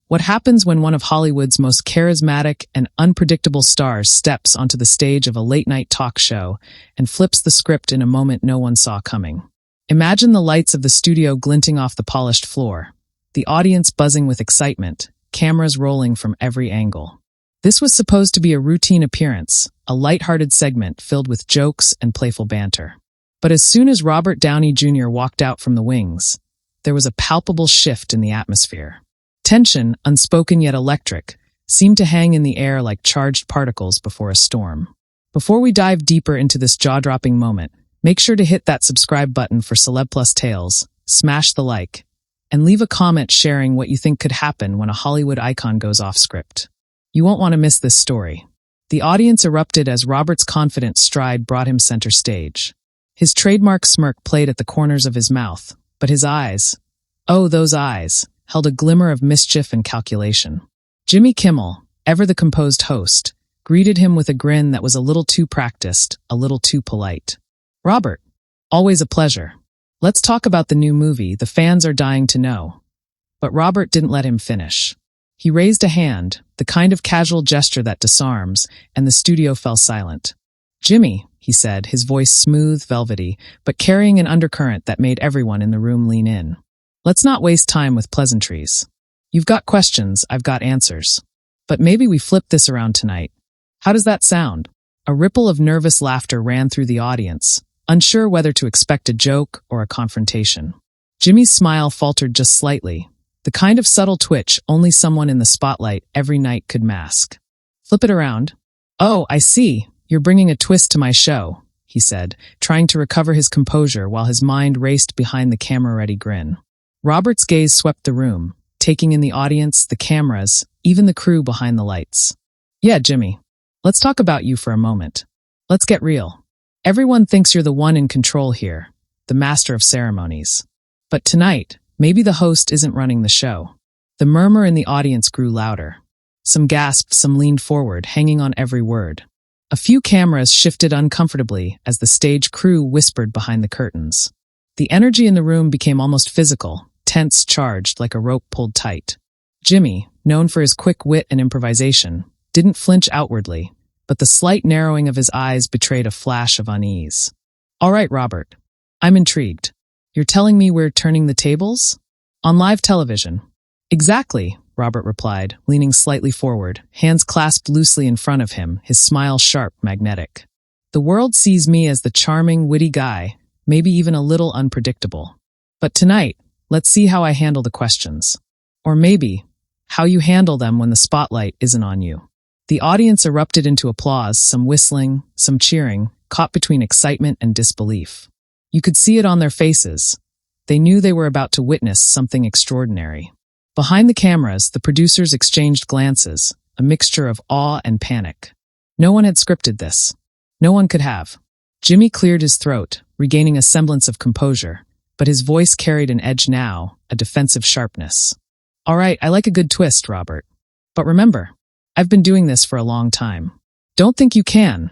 What happens when one of Hollywood's most charismatic and unpredictable stars steps onto the stage of a late-night talk show and flips the script in a moment no one saw coming? Imagine the lights of the studio glinting off the polished floor, the audience buzzing with excitement, cameras rolling from every angle. This was supposed to be a routine appearance, a light-hearted segment filled with jokes and playful banter. But as soon as Robert Downey Jr. walked out from the wings, there was a palpable shift in the atmosphere. Tension, unspoken yet electric, seemed to hang in the air like charged particles before a storm. Before we dive deeper into this jaw-dropping moment, make sure to hit that subscribe button for Celeb Plus Tales, smash the like, and leave a comment sharing what you think could happen when a Hollywood icon goes off script. You won't want to miss this story. The audience erupted as Robert's confident stride brought him center stage. His trademark smirk played at the corners of his mouth, but his eyes, oh, those eyes, held a glimmer of mischief and calculation. Jimmy Kimmel, ever the composed host, greeted him with a grin that was a little too practiced, a little too polite. "Robert, always a pleasure. Let's talk about the new movie, the fans are dying to know." But Robert didn't let him finish. He raised a hand, the kind of casual gesture that disarms, and the studio fell silent. "Jimmy," he said, his voice smooth, velvety, but carrying an undercurrent that made everyone in the room lean in. "Let's not waste time with pleasantries. You've got questions, I've got answers. But maybe we flip this around tonight. How does that sound?" A ripple of nervous laughter ran through the audience, unsure whether to expect a joke or a confrontation. Jimmy's smile faltered just slightly, the kind of subtle twitch only someone in the spotlight every night could mask. "Flip it around." "Oh, I see. You're bringing a twist to my show," he said, trying to recover his composure while his mind raced behind the camera-ready grin. Robert's gaze swept the room, taking in the audience, the cameras, even the crew behind the lights. "Yeah, Jimmy. Let's talk about you for a moment. Let's get real. Everyone thinks you're the one in control here, the master of ceremonies. But tonight, maybe the host isn't running the show." The murmur in the audience grew louder. Some gasped, some leaned forward, hanging on every word. A few cameras shifted uncomfortably as the stage crew whispered behind the curtains. The energy in the room became almost physical, tense, charged, like a rope pulled tight. Jimmy, known for his quick wit and improvisation, didn't flinch outwardly, but the slight narrowing of his eyes betrayed a flash of unease. "All right, Robert. I'm intrigued. You're telling me we're turning the tables? On live television?" "Exactly," Robert replied, leaning slightly forward, hands clasped loosely in front of him, his smile sharp, magnetic. "The world sees me as the charming, witty guy, maybe even a little unpredictable. But tonight, let's see how I handle the questions. Or maybe, how you handle them when the spotlight isn't on you." The audience erupted into applause, some whistling, some cheering, caught between excitement and disbelief. You could see it on their faces. They knew they were about to witness something extraordinary. Behind the cameras, the producers exchanged glances, a mixture of awe and panic. No one had scripted this. No one could have. Jimmy cleared his throat, regaining a semblance of composure, but his voice carried an edge now, a defensive sharpness. "All right, I like a good twist, Robert. But remember, I've been doing this for a long time." "Don't think you can,"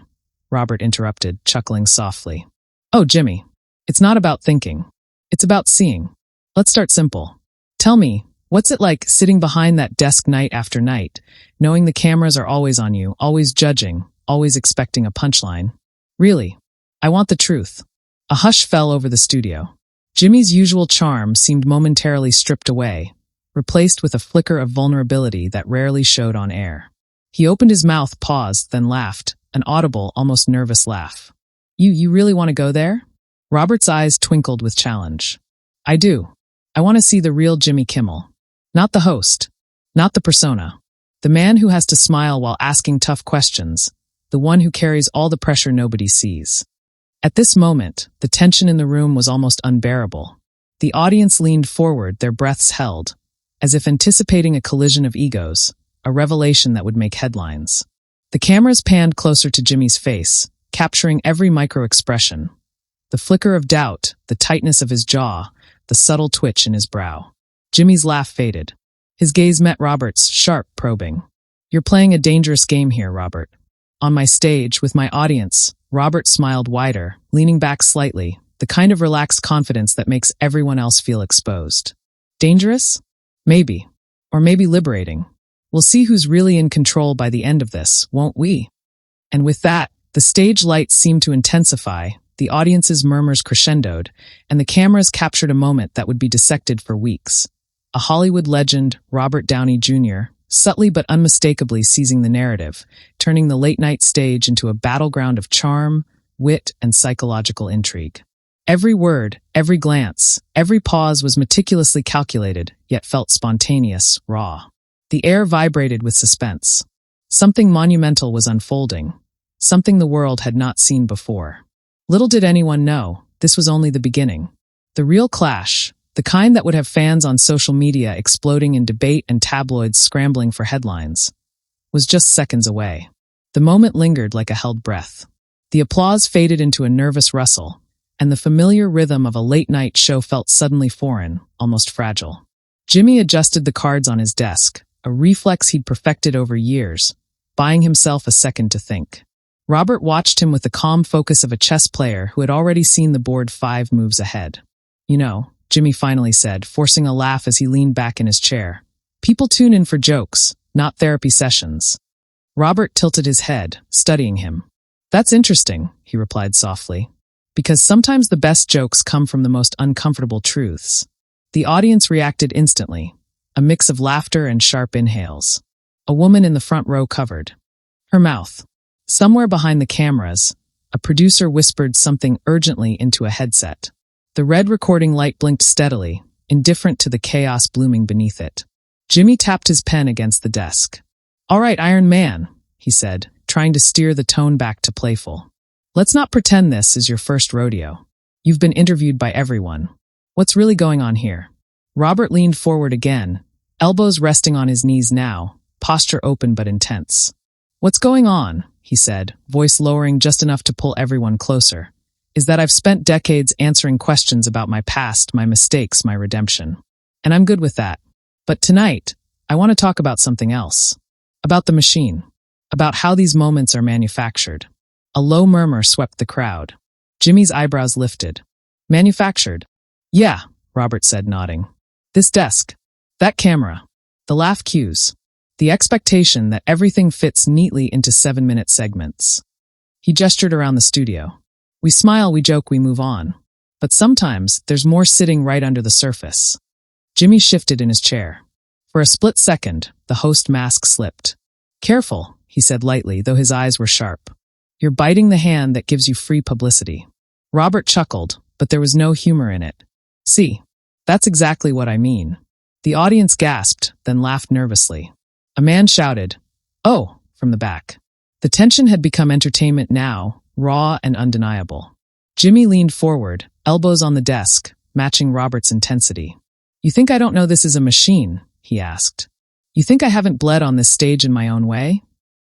Robert interrupted, chuckling softly. "Oh, Jimmy, it's not about thinking. It's about seeing. Let's start simple. Tell me, what's it like sitting behind that desk night after night, knowing the cameras are always on you, always judging, always expecting a punchline? Really, I want the truth." A hush fell over the studio. Jimmy's usual charm seemed momentarily stripped away, replaced with a flicker of vulnerability that rarely showed on air. He opened his mouth, paused, then laughed, an audible, almost nervous laugh. You really want to go there?" Robert's eyes twinkled with challenge. "I do. I want to see the real Jimmy Kimmel. Not the host. Not the persona. The man who has to smile while asking tough questions. The one who carries all the pressure nobody sees." At this moment, the tension in the room was almost unbearable. The audience leaned forward, their breaths held, as if anticipating a collision of egos, a revelation that would make headlines. The cameras panned closer to Jimmy's face, capturing every micro-expression. The flicker of doubt, the tightness of his jaw, the subtle twitch in his brow. Jimmy's laugh faded. His gaze met Robert's, sharp, probing. "You're playing a dangerous game here, Robert. On my stage, with my audience," Robert smiled wider, leaning back slightly, the kind of relaxed confidence that makes everyone else feel exposed. "Dangerous? Maybe. Or maybe liberating. We'll see who's really in control by the end of this, won't we? And with that, the stage lights seemed to intensify, the audience's murmurs crescendoed, and the cameras captured a moment that would be dissected for weeks. A Hollywood legend, Robert Downey Jr., subtly but unmistakably seizing the narrative, turning the late-night stage into a battleground of charm, wit, and psychological intrigue. Every word, every glance, every pause was meticulously calculated, yet felt spontaneous, raw. The air vibrated with suspense. Something monumental was unfolding, something the world had not seen before. Little did anyone know, this was only the beginning. The real clash, the kind that would have fans on social media exploding in debate and tabloids scrambling for headlines, was just seconds away. The moment lingered like a held breath. The applause faded into a nervous rustle, and the familiar rhythm of a late-night show felt suddenly foreign, almost fragile. Jimmy adjusted the cards on his desk, a reflex he'd perfected over years, buying himself a second to think. Robert watched him with the calm focus of a chess player who had already seen the board 5 moves ahead. "You know," Jimmy finally said, forcing a laugh as he leaned back in his chair. "People tune in for jokes, not therapy sessions." Robert tilted his head, studying him. "That's interesting," he replied softly. "Because sometimes the best jokes come from the most uncomfortable truths." The audience reacted instantly, a mix of laughter and sharp inhales. A woman in the front row covered her mouth. Somewhere behind the cameras, a producer whispered something urgently into a headset. The red recording light blinked steadily, indifferent to the chaos blooming beneath it. Jimmy tapped his pen against the desk. "All right, Iron Man," he said, trying to steer the tone back to playful. "Let's not pretend this is your first rodeo. You've been interviewed by everyone. What's really going on here?" Robert leaned forward again, elbows resting on his knees now, posture open but intense. "What's going on," he said, voice lowering just enough to pull everyone closer, "is that I've spent decades answering questions about my past, my mistakes, my redemption. And I'm good with that. But tonight, I want to talk about something else. About the machine. About how these moments are manufactured." A low murmur swept the crowd. Jimmy's eyebrows lifted. "Manufactured?" "Yeah," Robert said, nodding. "This desk. That camera. The laugh cues. The expectation that everything fits neatly into 7-minute segments." He gestured around the studio. "We smile, we joke, we move on. But sometimes there's more sitting right under the surface." Jimmy shifted in his chair. For a split second, the host mask slipped. "Careful," he said lightly, though his eyes were sharp. "You're biting the hand that gives you free publicity." Robert chuckled, but there was no humor in it. "See, that's exactly what I mean." The audience gasped, then laughed nervously. A man shouted, "Oh," from the back. The tension had become entertainment now, raw and undeniable. Jimmy leaned forward, elbows on the desk, matching Robert's intensity. "You think I don't know this is a machine?" he asked. "You think I haven't bled on this stage in my own way?"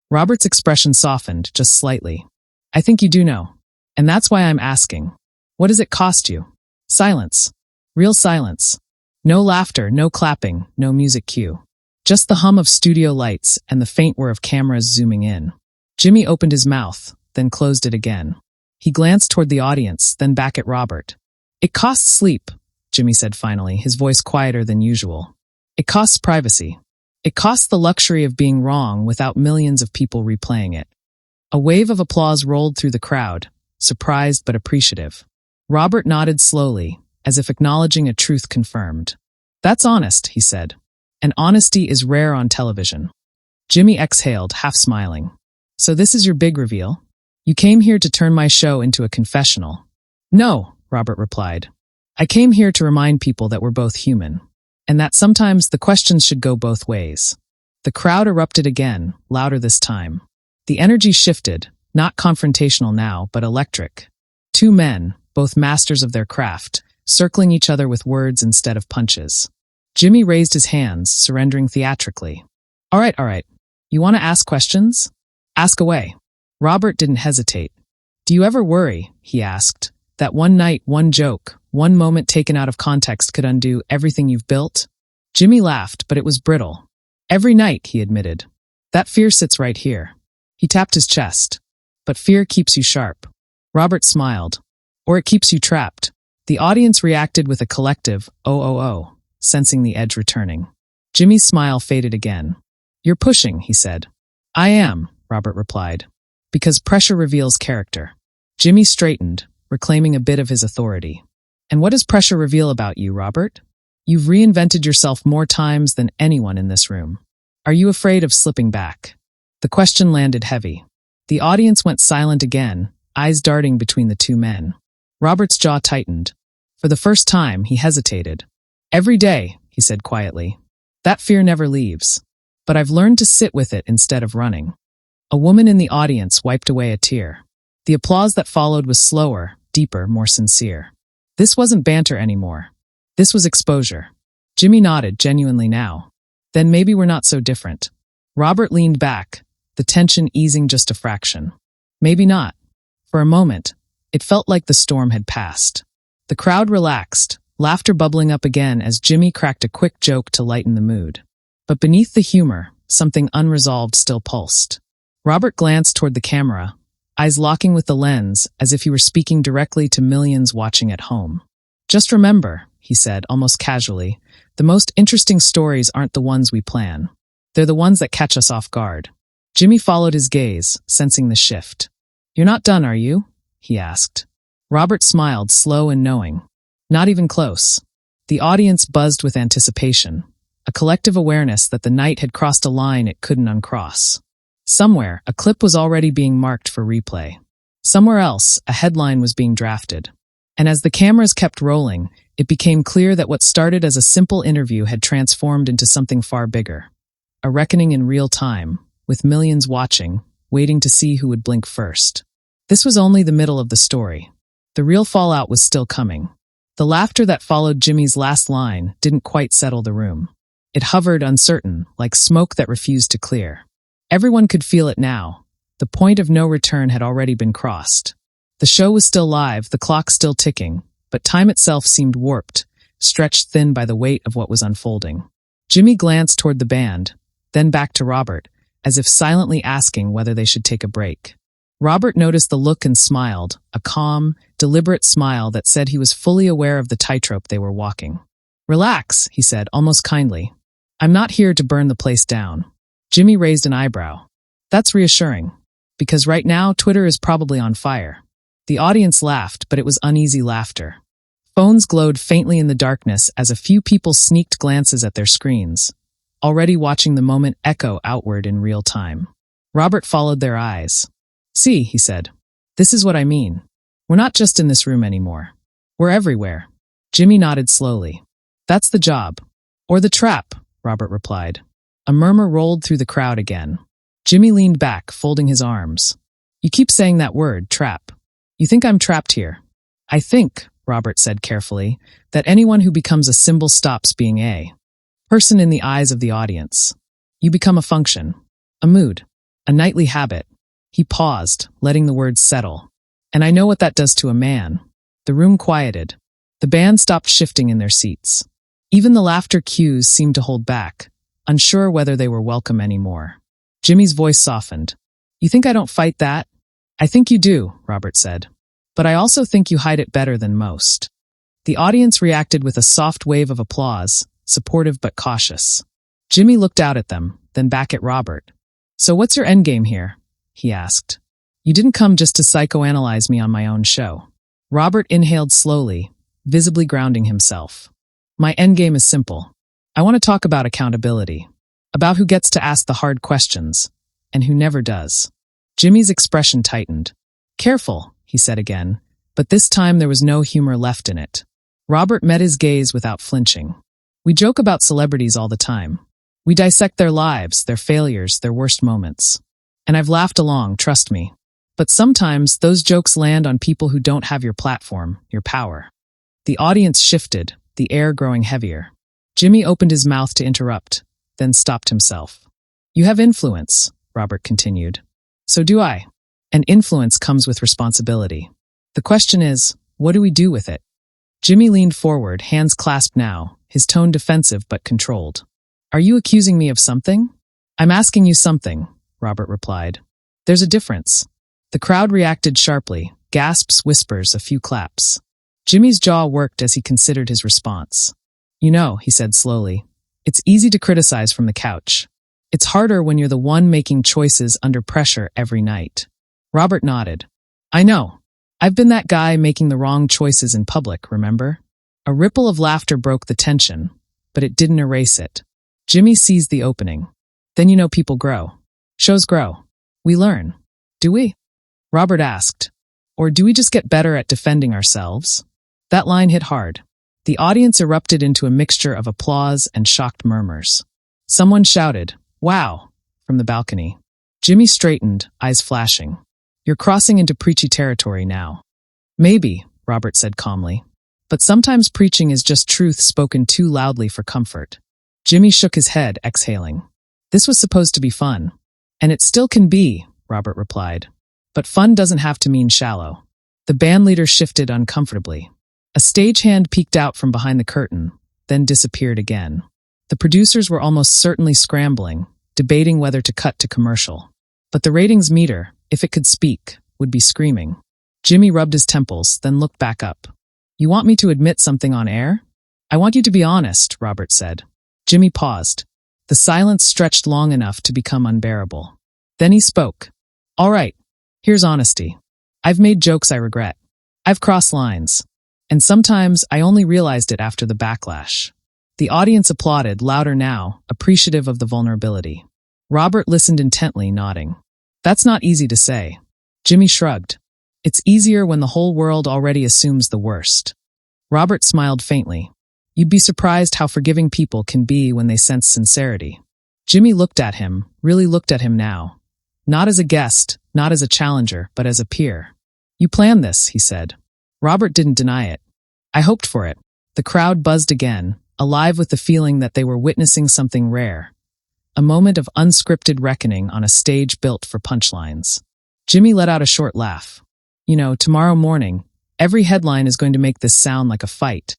Robert's expression softened, just slightly. "I think you do know. And that's why I'm asking. What does it cost you?" Silence. Real silence. No laughter, no clapping, no music cue. Just the hum of studio lights and the faint whir of cameras zooming in. Jimmy opened his mouth, then closed it again. He glanced toward the audience, then back at Robert. "It costs sleep," Jimmy said finally, his voice quieter than usual. "It costs privacy. It costs the luxury of being wrong without millions of people replaying it." A wave of applause rolled through the crowd, surprised but appreciative. Robert nodded slowly, as if acknowledging a truth confirmed. "That's honest," he said. "And honesty is rare on television." Jimmy exhaled, half smiling. "So this is your big reveal? You came here to turn my show into a confessional." "No," Robert replied. "I came here to remind people that we're both human, and that sometimes the questions should go both ways." The crowd erupted again, louder this time. The energy shifted, not confrontational now, but electric. 2 men, both masters of their craft, circling each other with words instead of punches. Jimmy raised his hands, surrendering theatrically. All right. You want to ask questions? Ask away." Robert didn't hesitate. "Do you ever worry," he asked, "that one night, one joke, one moment taken out of context could undo everything you've built?" Jimmy laughed, but it was brittle. "Every night," he admitted. "That fear sits right here." He tapped his chest. "But fear keeps you sharp." Robert smiled. "Or it keeps you trapped." The audience reacted with a collective, "Oh," sensing the edge returning. Jimmy's smile faded again. You're pushing, he said. I am, Robert replied. Because pressure reveals character. Jimmy straightened, reclaiming a bit of his authority. And what does pressure reveal about you, Robert? You've reinvented yourself more times than anyone in this room. Are you afraid of slipping back? The question landed heavy. The audience went silent again, eyes darting between the two men. Robert's jaw tightened. For the first time, he hesitated. Every day, he said quietly. That fear never leaves. But I've learned to sit with it instead of running. A woman in the audience wiped away a tear. The applause that followed was slower, deeper, more sincere. This wasn't banter anymore. This was exposure. Jimmy nodded, genuinely now. Then maybe we're not so different. Robert leaned back, the tension easing just a fraction. Maybe not. For a moment, it felt like the storm had passed. The crowd relaxed, laughter bubbling up again as Jimmy cracked a quick joke to lighten the mood. But beneath the humor, something unresolved still pulsed. Robert glanced toward the camera, eyes locking with the lens as if he were speaking directly to millions watching at home. Just remember, he said almost casually, the most interesting stories aren't the ones we plan. They're the ones that catch us off guard. Jimmy followed his gaze, sensing the shift. You're not done, are you? He asked. Robert smiled, slow and knowing. Not even close. The audience buzzed with anticipation, a collective awareness that the night had crossed a line it couldn't uncross. Somewhere, a clip was already being marked for replay. Somewhere else, a headline was being drafted. And as the cameras kept rolling, it became clear that what started as a simple interview had transformed into something far bigger. A reckoning in real time, with millions watching, waiting to see who would blink first. This was only the middle of the story. The real fallout was still coming. The laughter that followed Jimmy's last line didn't quite settle the room. It hovered uncertain, like smoke that refused to clear. Everyone could feel it now. The point of no return had already been crossed. The show was still live, the clock still ticking, but time itself seemed warped, stretched thin by the weight of what was unfolding. Jimmy glanced toward the band, then back to Robert, as if silently asking whether they should take a break. Robert noticed the look and smiled, a calm, deliberate smile that said he was fully aware of the tightrope they were walking. Relax, he said, almost kindly. I'm not here to burn the place down. Jimmy raised an eyebrow. That's reassuring, because right now Twitter is probably on fire. The audience laughed, but it was uneasy laughter. Phones glowed faintly in the darkness as a few people sneaked glances at their screens, already watching the moment echo outward in real time. Robert followed their eyes. See, he said, this is what I mean. We're not just in this room anymore. We're everywhere. Jimmy nodded slowly. That's the job. Or the trap, Robert replied. A murmur rolled through the crowd again. Jimmy leaned back, folding his arms. You keep saying that word, trap. You think I'm trapped here? I think, Robert said carefully, that anyone who becomes a symbol stops being a person in the eyes of the audience. You become a function, a mood, a nightly habit. He paused, letting the words settle. And I know what that does to a man. The room quieted. The band stopped shifting in their seats. Even the laughter cues seemed to hold back, unsure whether they were welcome anymore. Jimmy's voice softened. You think I don't fight that? I think you do, Robert said. But I also think you hide it better than most. The audience reacted with a soft wave of applause, supportive but cautious. Jimmy looked out at them, then back at Robert. So what's your endgame here? He asked. You didn't come just to psychoanalyze me on my own show. Robert inhaled slowly, visibly grounding himself. My endgame is simple. I want to talk about accountability, about who gets to ask the hard questions, and who never does. Jimmy's expression tightened. Careful, he said again, but this time there was no humor left in it. Robert met his gaze without flinching. We joke about celebrities all the time. We dissect their lives, their failures, their worst moments. And I've laughed along, trust me. But sometimes those jokes land on people who don't have your platform, your power. The audience shifted, the air growing heavier. Jimmy opened his mouth to interrupt, then stopped himself. You have influence, Robert continued. So do I. And influence comes with responsibility. The question is, what do we do with it? Jimmy leaned forward, hands clasped now, his tone defensive but controlled. Are you accusing me of something? I'm asking you something, Robert replied. There's a difference. The crowd reacted sharply, gasps, whispers, a few claps. Jimmy's jaw worked as he considered his response. You know, he said slowly, It's easy to criticize from the couch. It's harder when you're the one making choices under pressure every night. Robert nodded. I know. I've been that guy making the wrong choices in public, remember? A ripple of laughter broke the tension, but it didn't erase it. Jimmy seized the opening. Then you know people grow. Shows grow. We learn. Do we? Robert asked. Or do we just get better at defending ourselves? That line hit hard. The audience erupted into a mixture of applause and shocked murmurs. Someone shouted, "Wow," from the balcony. Jimmy straightened, eyes flashing. You're crossing into preachy territory now. Maybe, Robert said calmly. But sometimes preaching is just truth spoken too loudly for comfort. Jimmy shook his head, exhaling. This was supposed to be fun. And it still can be, Robert replied. But fun doesn't have to mean shallow. The bandleader shifted uncomfortably. A stagehand peeked out from behind the curtain, then disappeared again. The producers were almost certainly scrambling, debating whether to cut to commercial. But the ratings meter, if it could speak, would be screaming. Jimmy rubbed his temples, then looked back up. You want me to admit something on air? I want you to be honest, Robert said. Jimmy paused. The silence stretched long enough to become unbearable. Then he spoke. All right, here's honesty. I've made jokes I regret. I've crossed lines. And sometimes I only realized it after the backlash. The audience applauded, louder now, appreciative of the vulnerability. Robert listened intently, nodding. That's not easy to say. Jimmy shrugged. It's easier when the whole world already assumes the worst. Robert smiled faintly. You'd be surprised how forgiving people can be when they sense sincerity. Jimmy looked at him, really looked at him now. Not as a guest, not as a challenger, but as a peer. You planned this, he said. Robert didn't deny it. I hoped for it. The crowd buzzed again, alive with the feeling that they were witnessing something rare. A moment of unscripted reckoning on a stage built for punchlines. Jimmy let out a short laugh. You know, tomorrow morning, every headline is going to make this sound like a fight.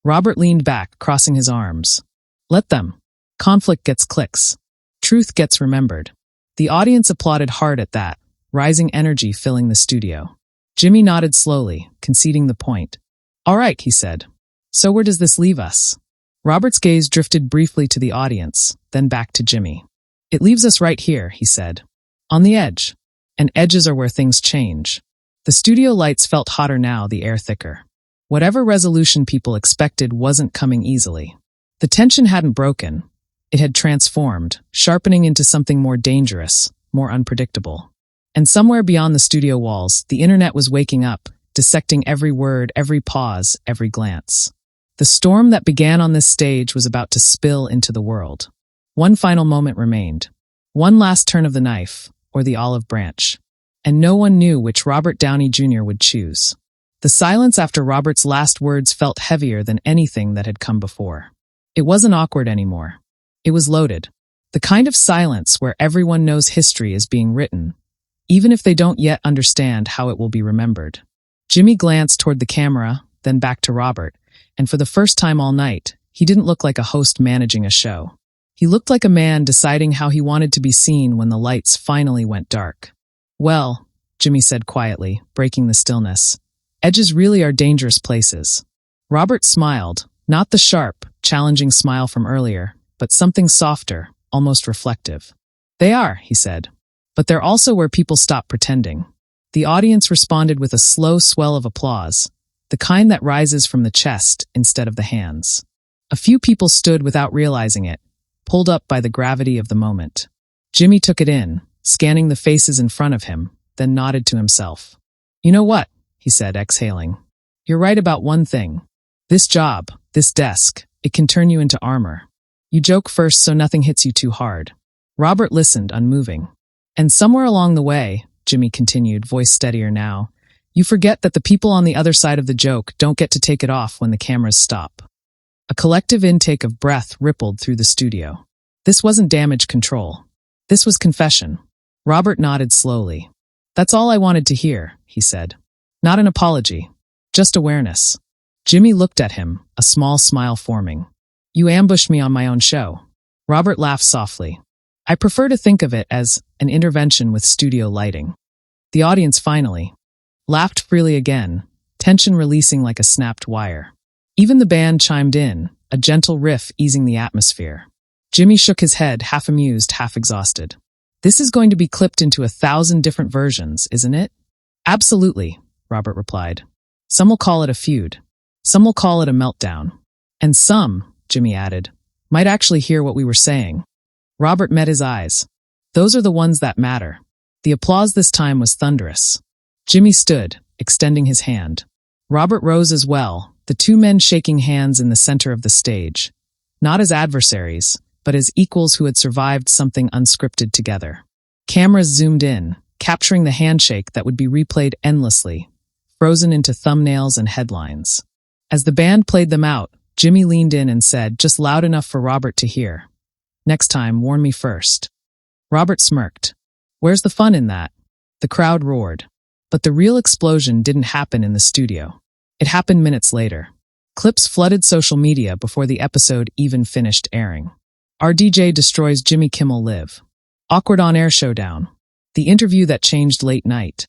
Robert leaned back, crossing his arms. Let them. Conflict gets clicks. Truth gets remembered. The audience applauded hard at that, rising energy filling the studio. Jimmy nodded slowly, conceding the point. All right, he said. So where does this leave us? Robert's gaze drifted briefly to the audience, then back to Jimmy. It leaves us right here, he said. On the edge. And edges are where things change. The studio lights felt hotter now, the air thicker. Whatever resolution people expected wasn't coming easily. The tension hadn't broken. It had transformed, sharpening into something more dangerous, more unpredictable. And somewhere beyond the studio walls, the internet was waking up, dissecting every word, every pause, every glance. The storm that began on this stage was about to spill into the world. One final moment remained. One last turn of the knife, or the olive branch. And no one knew which Robert Downey Jr. would choose. The silence after Robert's last words felt heavier than anything that had come before. It wasn't awkward anymore. It was loaded. The kind of silence where everyone knows history is being written, even if they don't yet understand how it will be remembered. Jimmy glanced toward the camera, then back to Robert, and for the first time all night, he didn't look like a host managing a show. He looked like a man deciding how he wanted to be seen when the lights finally went dark. Well, Jimmy said quietly, breaking the stillness, edges really are dangerous places. Robert smiled, not the sharp, challenging smile from earlier, but something softer, almost reflective. They are, he said. But they're also where people stop pretending. The audience responded with a slow swell of applause, the kind that rises from the chest instead of the hands. A few people stood without realizing it, pulled up by the gravity of the moment. Jimmy took it in, scanning the faces in front of him, then nodded to himself. You know what? He said, exhaling. You're right about one thing. This job, this desk, it can turn you into armor. You joke first so nothing hits you too hard. Robert listened, unmoving. And somewhere along the way, Jimmy continued, voice steadier now, you forget that the people on the other side of the joke don't get to take it off when the cameras stop. A collective intake of breath rippled through the studio. This wasn't damage control. This was confession. Robert nodded slowly. That's all I wanted to hear, he said. Not an apology. Just awareness. Jimmy looked at him, a small smile forming. You ambushed me on my own show. Robert laughed softly. I prefer to think of it as an intervention with studio lighting. The audience finally laughed freely again, tension releasing like a snapped wire. Even the band chimed in, a gentle riff easing the atmosphere. Jimmy shook his head, half amused, half exhausted. This is going to be clipped into 1,000 different versions, isn't it? Absolutely, Robert replied. Some will call it a feud. Some will call it a meltdown. And some, Jimmy added, might actually hear what we were saying. Robert met his eyes. Those are the ones that matter. The applause this time was thunderous. Jimmy stood, extending his hand. Robert rose as well, the two men shaking hands in the center of the stage. Not as adversaries, but as equals who had survived something unscripted together. Cameras zoomed in, capturing the handshake that would be replayed endlessly, frozen into thumbnails and headlines. As the band played them out, Jimmy leaned in and said, just loud enough for Robert to hear, "Next time, warn me first." Robert smirked. Where's the fun in that? The crowd roared. But the real explosion didn't happen in the studio. It happened minutes later. Clips flooded social media before the episode even finished airing. Our DJ destroys Jimmy Kimmel live. Awkward on-air showdown. The interview that changed late night.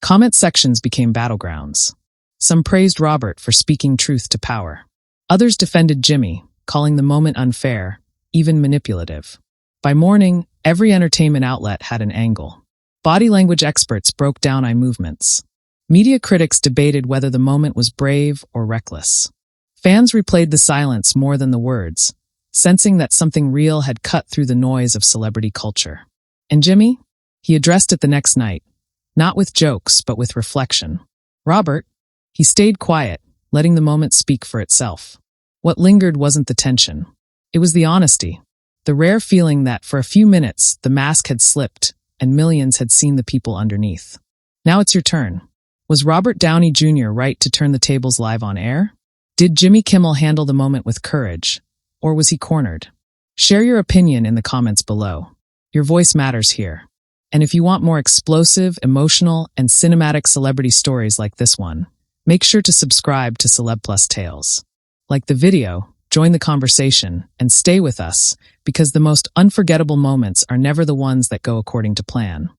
Comment sections became battlegrounds. Some praised Robert for speaking truth to power. Others defended Jimmy, calling the moment unfair, even manipulative. By morning, every entertainment outlet had an angle. Body language experts broke down eye movements. Media critics debated whether the moment was brave or reckless. Fans replayed the silence more than the words, sensing that something real had cut through the noise of celebrity culture. And Jimmy? He addressed it the next night, not with jokes, but with reflection. Robert? He stayed quiet, letting the moment speak for itself. What lingered wasn't the tension. It was the honesty, the rare feeling that for a few minutes the mask had slipped and millions had seen the people underneath. Now it's your turn. Was Robert Downey Jr. right to turn the tables live on air? Did Jimmy Kimmel handle the moment with courage, or was he cornered? Share your opinion in the comments below. Your voice matters here. And if you want more explosive, emotional, and cinematic celebrity stories like this one, make sure to subscribe to Celeb Plus Tales. Like the video, join the conversation, and stay with us, because the most unforgettable moments are never the ones that go according to plan.